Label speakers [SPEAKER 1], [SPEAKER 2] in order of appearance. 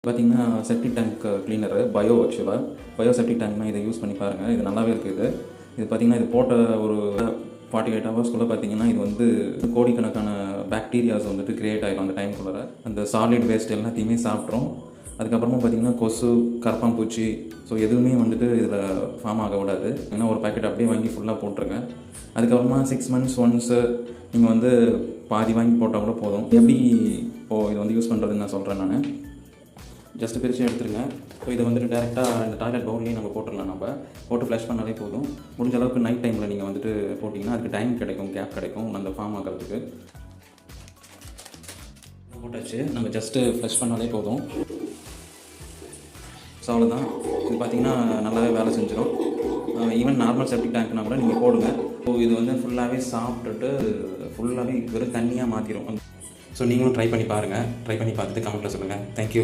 [SPEAKER 1] பார்த்தீங்கன்னா septic tank cleaner ஆக்சுவலாக septic டேங்க்னால் இதை யூஸ் பண்ணி பாருங்கள். இது நல்லாவே இருக்குது. இது பார்த்திங்கன்னா இது போட்ட ஒரு 48 ஹவர்ஸ்க்குள்ளே பார்த்தீங்கன்னா இது வந்து கோடிக்கணக்கான பாக்டீரியாஸ் வந்துட்டு க்ரியேட் ஆகிடும் அந்த டைம்குள்ளே. அந்த சாலிட் வேஸ்ட் எல்லாத்தையுமே சாப்பிட்றோம். அதுக்கப்புறமா பார்த்திங்கன்னா கொசு, கரப்பாம்பூச்சி எதுவுமே வந்துட்டு இதில் ஃபார்ம் ஆக விடாது. ஏன்னா ஒரு பேக்கெட் அப்படியே வாங்கி ஃபுல்லாக போட்டுருங்க. அதுக்கப்புறமா 6 months ஒன்ஸு நீங்கள் வந்து பாதி வாங்கி போட்டால் கூட போதும். எப்படி இது வந்து யூஸ் பண்ணுறதுன்னு நான் சொல்கிறேன். நான் ஜஸ்ட்டு பிரித்து எடுத்துருங்க. இதை வந்துட்டு டேரெக்டாக இந்த டாய்லெட் பவுல்லையும் நம்ம போட்டுடலாம். நம்ம போட்டு ஃப்ளஷ் பண்ணாலே போதும். முடிஞ்ச அளவுக்கு நைட் டைமில் நீங்கள் வந்துட்டு போட்டிங்கன்னா அதுக்கு டைம் கிடைக்கும், கேப் கிடைக்கும் அந்த ஃபார்ம் ஆகிறதுக்கு. போட்டாச்சு, நம்ம ஜஸ்ட்டு ஃப்ளஷ் பண்ணாலே போதும். ஸோ அவ்வளோதான். இது பார்த்திங்கன்னா நல்லாவே வேலை செஞ்சிடும். ஈவன் நார்மல் செப்டிக் டேங்க்னா கூட நீங்கள் போடுங்க. இது வந்து ஃபுல்லாகவே சாப்பிட்டுட்டு ஃபுல்லாகவே வெறும் தண்ணியாக மாற்றிடும். ஸோ நீங்களும் ட்ரை பண்ணி பாருங்கள். ட்ரை பண்ணி பார்த்துட்டு கமெண்ட்டில் சொல்லுங்கள். தேங்க்யூ.